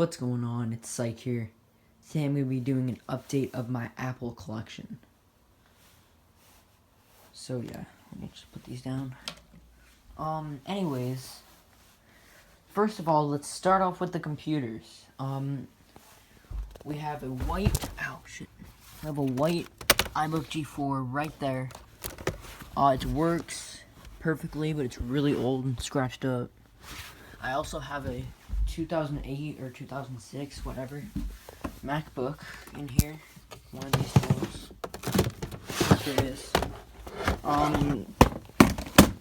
What's going on? It's Psych here. Today I'm going to be doing an update of my Apple collection. So yeah, let me just put these down. Anyways, first of all, let's start off with the computers. We have a white, we have a white iBook G4 right there. It works perfectly, but it's really old and scratched up. I also have a 2008 or 2006, whatever, MacBook in here. One of these tools. Here it is.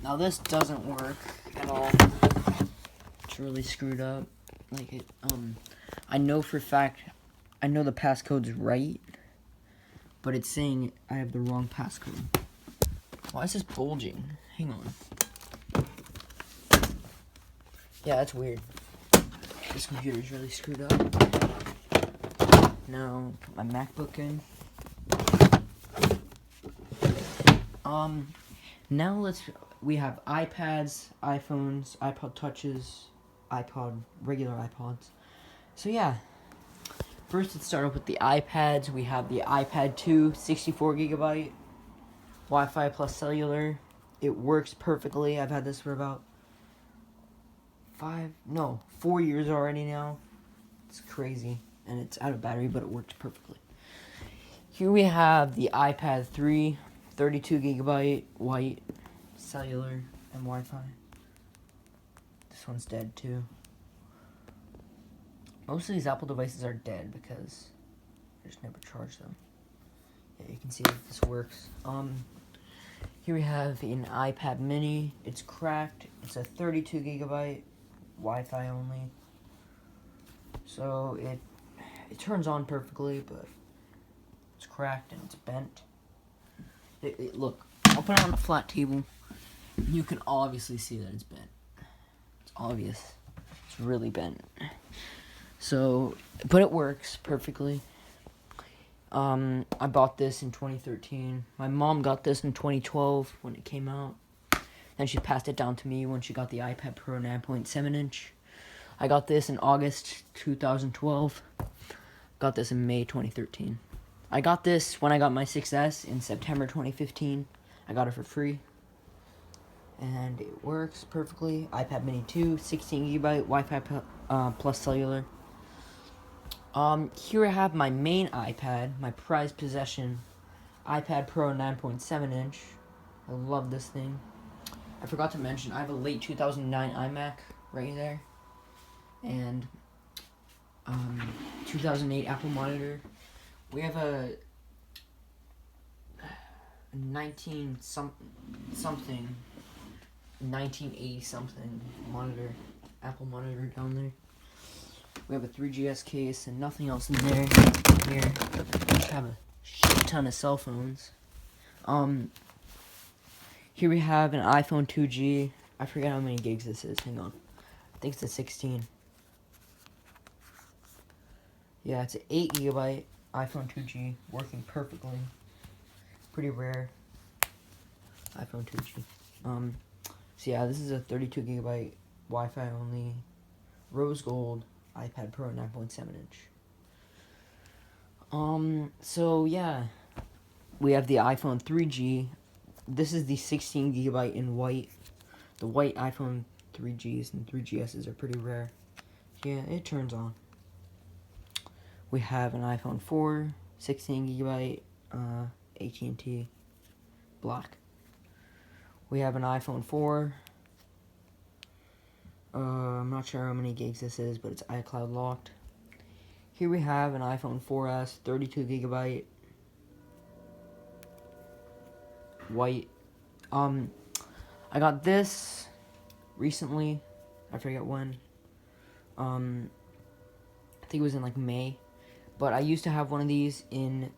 Now this doesn't work at all. It's really screwed up. I know for a fact, I know the passcode's right, but it's saying I have the wrong passcode. Why is this bulging? Hang on. Yeah, that's weird. This computer's really screwed up. Now, put my MacBook in. Now we have iPads, iPhones, iPod Touches, regular iPods. So yeah, first let's start off with the iPads. We have the iPad 2, 64 gigabyte, Wi-Fi plus cellular. It works perfectly. I've had this for about 4 years already now. It's crazy, and it's out of battery, but it works perfectly. Here we have the iPad 3, 32 gigabyte, white, cellular, and Wi-Fi. This one's dead too. Most of these Apple devices are dead because I just never charge them. Yeah, you can see that this works. Here we have an iPad mini. It's cracked. It's a 32 gigabyte, Wi-Fi only. So it turns on perfectly, but it's cracked and it's bent. Look, I'll put it on a flat table. You can obviously see that it's bent. It's obvious. It's really bent. So, but it works perfectly. I bought this in 2013. My mom got this in 2012 when it came out. Then she passed it down to me when she got the iPad Pro 9.7 inch. I got this in August 2012. Got this in May 2013. I got this when I got my 6S in September 2015. I got it for free. And it works perfectly. iPad mini 2, 16 gigabyte, Wi-Fi plus cellular. Here I have my main iPad, my prized possession, iPad Pro 9.7 inch. I love this thing. I forgot to mention, I have a late 2009 iMac right there. And 2008 Apple monitor. We have a 1980 something monitor, Apple monitor down there. We have a 3GS case and nothing else in there. Here, we just have a shit ton of cell phones. Here we have an iPhone 2G. I forget how many gigs this is. Hang on. I think it's a 16. Yeah, it's an 8 gigabyte iPhone 2G, working perfectly. Pretty rare iPhone 2G. So yeah, this is a 32 gigabyte Wi-Fi only, rose gold iPad Pro 9.7 inch. So yeah, we have the iPhone 3G. This is the 16 gigabyte in white. The white iPhone 3Gs and 3GSs are pretty rare. Yeah, it turns on. We have an iPhone 4, 16 gigabyte, AT&T, black. We have an iPhone 4. I'm not sure how many gigs this is, but it's iCloud locked. Here we have an iPhone 4S, 32 gigabyte, white. I got this recently. I forget when. I think it was in like May. But I used to have one of these in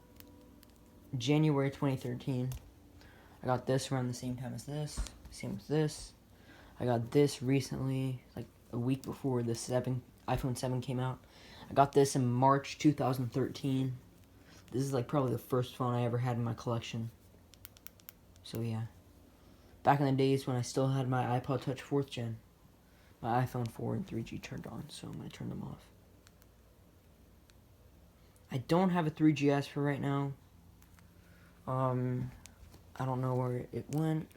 January 2013. I got this around the same time as this. Same with this. I got this recently, like a week before the iPhone 7 came out. I got this in March 2013. This is like probably the first phone I ever had in my collection. So yeah. Back in the days when I still had my iPod Touch 4th gen. My iPhone 4 and 3G turned on, so I'm going to turn them off. I don't have a 3GS for right now. I don't know where it went.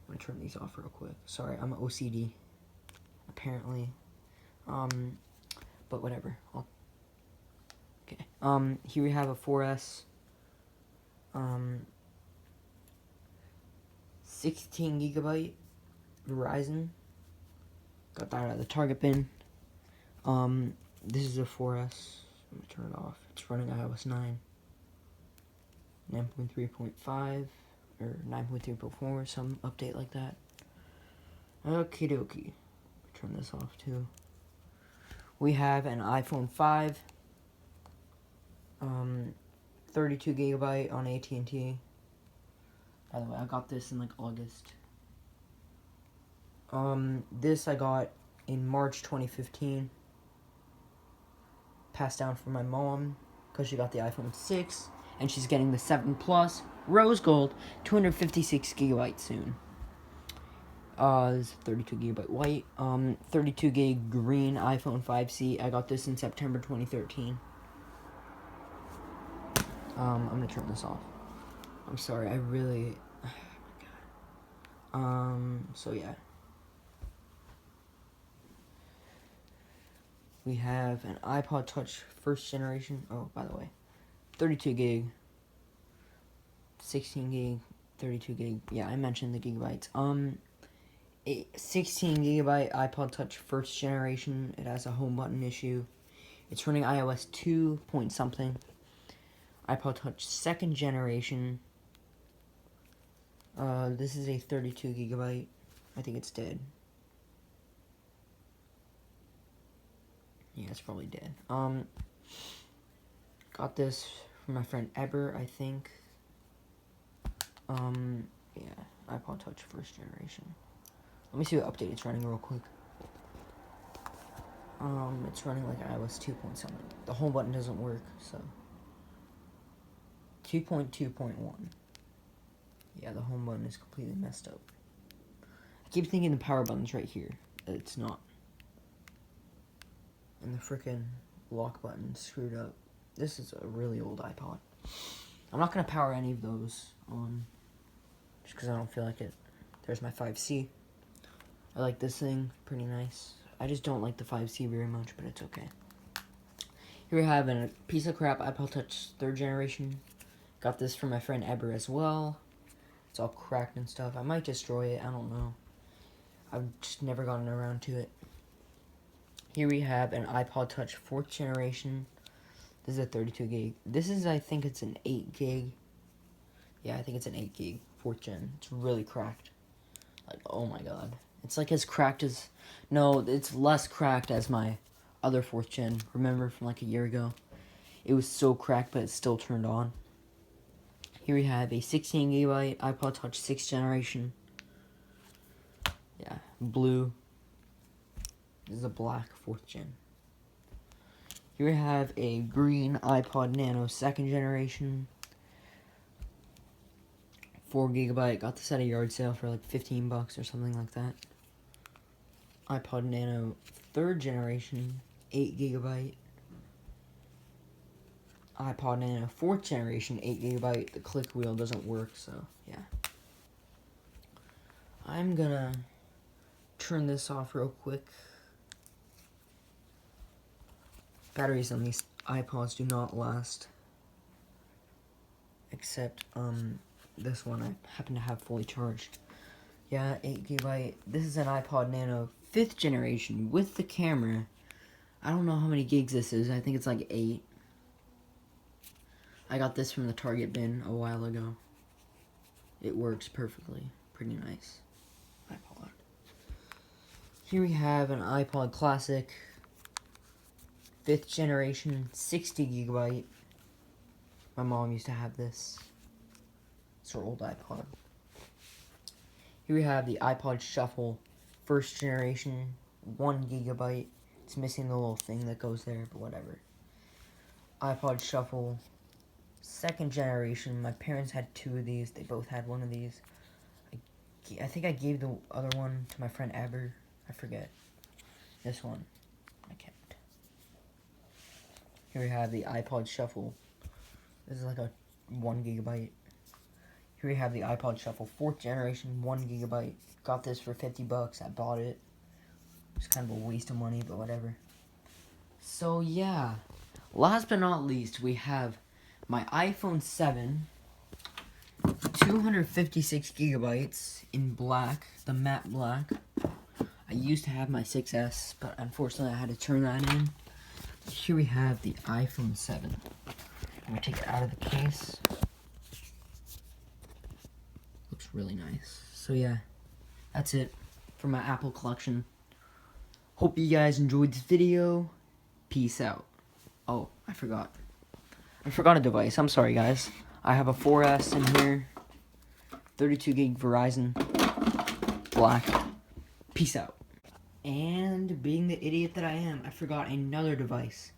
I'm gonna turn these off real quick. Sorry, I'm OCD, apparently. But whatever. Okay. Here we have a 4S. 16 gigabyte Verizon. Got that out of the Target bin. This is a 4S. I'm gonna turn it off. It's running iOS 9. 9.3.5 or 9.3.4, some update like that. Okie dokie. Turn this off too. We have an iPhone 5. 32 gigabyte on AT&T. By the way, I got this in like August. This I got in March 2015. Passed down from my mom because she got the iPhone 6 and she's getting the 7 Plus Rose Gold 256 gigabyte soon. This is 32 gigabyte white. 32 gig green iPhone 5C. I got this in September 2013. I'm gonna turn this off. I'm sorry, I really. Oh my god. So yeah. We have an iPod Touch first generation. Oh, by the way, 32 gig, 16 gig, 32 gig. Yeah, I mentioned the gigabytes. A 16 gigabyte iPod Touch first generation. It has a home button issue. It's running iOS 2 point something. iPod Touch second generation. This is a 32 gigabyte. I think it's dead. Yeah, it's probably dead. Got this from my friend Eber, I think. Yeah, iPod Touch first generation. Let me see what update it's running real quick. It's running like iOS 2 point something. The home button doesn't work, so. 2.2.1. Yeah, the home button is completely messed up. I keep thinking the power button's right here. It's not. And the frickin' lock button screwed up. This is a really old iPod. I'm not gonna power any of those on just because I don't feel like it. There's my 5C. I like this thing, pretty nice. I just don't like the 5C very much, but it's okay. Here we have a piece of crap iPod Touch third generation. Got this from my friend Eber as well. It's all cracked and stuff. I might destroy it, I don't know. I've just never gotten around to it. Here we have an iPod Touch 4th generation. This is a 32 gig. This is, I think it's an 8 gig. Yeah, I think it's an 8 gig 4th gen. It's really cracked. Like, oh my god. It's like as cracked as... No, it's less cracked as my other 4th gen. Remember from like a year ago? It was so cracked, but it still turned on. Here we have a 16 gigabyte iPod Touch 6th generation. Yeah, blue. This is a black 4th gen. Here we have a green iPod Nano 2nd generation. 4 gigabyte. Got this at a yard sale for like 15 bucks or something like that. iPod Nano 3rd generation. 8 gigabyte. iPod Nano 4th generation. 8 gigabyte. The click wheel doesn't work, so yeah. I'm gonna turn this off real quick. Batteries on these iPods do not last. Except, this one I happen to have fully charged. Yeah, 8 gigabyte. This is an iPod Nano 5th generation with the camera. I don't know how many gigs this is. I think it's like 8. I got this from the Target bin a while ago. It works perfectly. Pretty nice iPod. Here we have an iPod Classic. 5th generation, 60 gigabyte. My mom used to have this. It's her old iPod. Here we have the iPod Shuffle, 1st generation, 1 gigabyte. It's missing the little thing that goes there, but whatever. iPod Shuffle, 2nd generation. My parents had 2 of these. They both had one of these. I think I gave the other one to my friend Aber. I forget. This one I kept. Here we have the iPod Shuffle. This is like a 1 gigabyte. Here we have the iPod Shuffle, 4th generation, 1 gigabyte. Got this for $50. I bought it. It's kind of a waste of money, but whatever. So yeah, last but not least, we have my iPhone 7, 256 gigabytes in black, the matte black. I used to have my 6S, but unfortunately I had to turn that in. Here we have the iPhone 7. I'm going to take it out of the case. Looks really nice. So yeah, that's it for my Apple collection. Hope you guys enjoyed this video. Peace out. Oh, I forgot a device. I'm sorry, guys. I have a 4S in here. 32 gig Verizon. Black. Peace out. And being the idiot that I am, I forgot another device.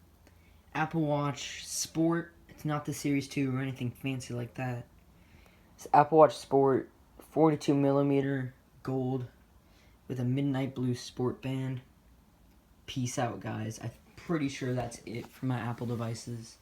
Apple Watch Sport. It's not the Series 2 or anything fancy like that. It's Apple Watch Sport. 42mm gold. With a midnight blue sport band. Peace out, guys. I'm pretty sure that's it for my Apple devices.